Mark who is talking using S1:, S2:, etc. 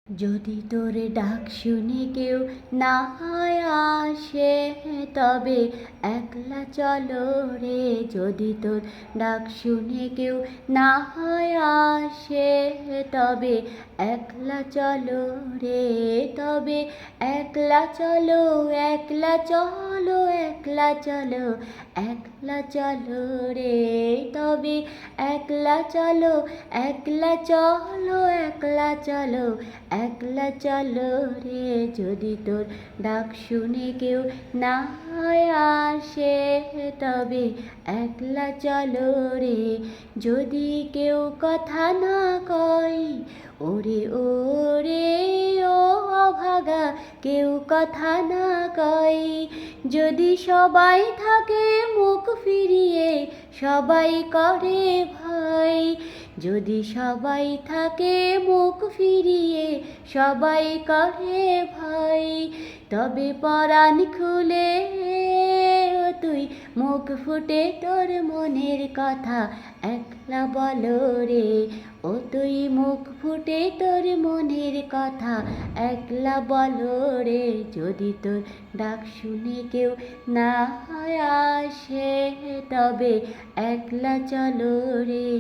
S1: যদি তোর ডাক শুনে কেউ না আসে, তবে একলা চলো রে। যদি তোর ডাক শুনে কেউ না আসে, তবে একলা চলো রে। তবে একলা চলো, একলা চলো, একলা চলো, একলা চলো রে। তবে একলা চলো, একলা চলো, একলা চলো, একলা চলো রে। যদি তোর ডাক শুনে কেউ না আসে, তবে একলা চলো রে। যদি কেউ কথা না কয়, ওরে ওরে ও অভাগা, কেউ কথা না কয়। যদি সবাই থাকে মুখ ফিরিয়ে, সবাই করে ভয়। যদি সবাই থাকে মুখ ফিরিয়ে, সবাই করে ভয়। তবে পরাণ খুলে তুই মুখ ফুটে তোর মনের কথা একলা বলো রে। ও তুই মুখ ফুটে তোর মনের কথা একলা বলো রে। যদি তোর ডাক শুনে কেউ না আসে, তবে একলা চলো রে।